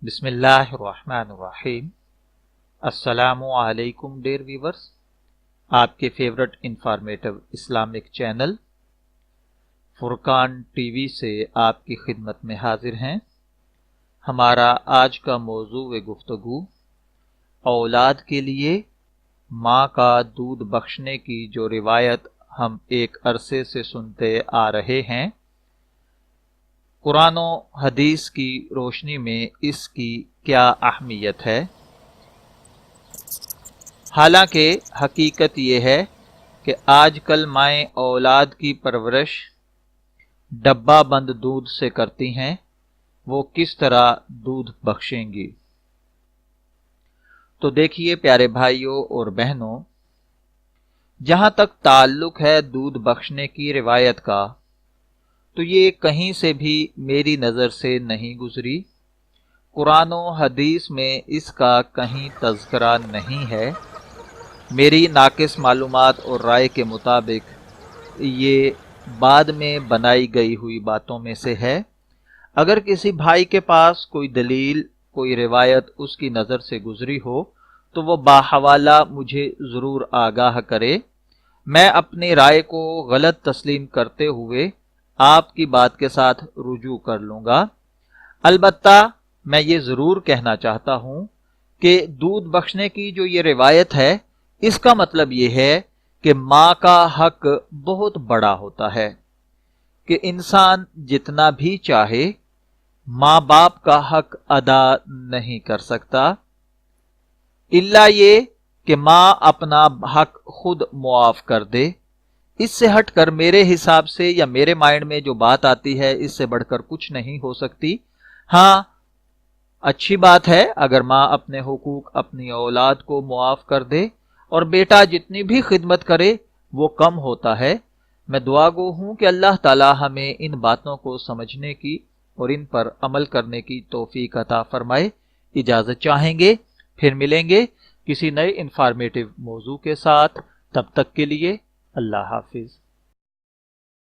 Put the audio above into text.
بسم اللہ الرحمن الرحیم۔ السلام علیکم ڈیئر ویورز، آپ کے فیورٹ انفارمیٹو اسلامک چینل فرقان ٹی وی سے آپ کی خدمت میں حاضر ہیں۔ ہمارا آج کا موضوع گفتگو اولاد کے لیے ماں کا دودھ بخشنے کی جو روایت ہم ایک عرصے سے سنتے آ رہے ہیں، قرآن و حدیث کی روشنی میں اس کی کیا اہمیت ہے۔ حالانکہ حقیقت یہ ہے کہ آج کل مائیں اولاد کی پرورش ڈبہ بند دودھ سے کرتی ہیں، وہ کس طرح دودھ بخشیں گی؟ تو دیکھیے پیارے بھائیوں اور بہنوں، جہاں تک تعلق ہے دودھ بخشنے کی روایت کا، تو یہ کہیں سے بھی میری نظر سے نہیں گزری۔ قرآن و حدیث میں اس کا کہیں تذکرہ نہیں ہے۔ میری ناقص معلومات اور رائے کے مطابق یہ بعد میں بنائی گئی ہوئی باتوں میں سے ہے۔ اگر کسی بھائی کے پاس کوئی دلیل، کوئی روایت اس کی نظر سے گزری ہو تو وہ باحوالہ مجھے ضرور آگاہ کرے۔ میں اپنی رائے کو غلط تسلیم کرتے ہوئے آپ کی بات کے ساتھ رجوع کر لوں گا۔ البتہ میں یہ ضرور کہنا چاہتا ہوں کہ دودھ بخشنے کی جو یہ روایت ہے، اس کا مطلب یہ ہے کہ ماں کا حق بہت بڑا ہوتا ہے، کہ انسان جتنا بھی چاہے ماں باپ کا حق ادا نہیں کر سکتا، الا یہ کہ ماں اپنا حق خود معاف کر دے۔ اس سے ہٹ کر میرے حساب سے یا میرے مائنڈ میں جو بات آتی ہے، اس سے بڑھ کر کچھ نہیں ہو سکتی۔ ہاں، اچھی بات ہے اگر ماں اپنے حقوق اپنی اولاد کو معاف کر دے، اور بیٹا جتنی بھی خدمت کرے وہ کم ہوتا ہے۔ میں دعا گو ہوں کہ اللہ تعالی ہمیں ان باتوں کو سمجھنے کی اور ان پر عمل کرنے کی توفیق عطا فرمائے۔ اجازت چاہیں گے، پھر ملیں گے کسی نئے انفارمیٹو موضوع کے ساتھ۔ تب تک کے لیے اللہ حافظ۔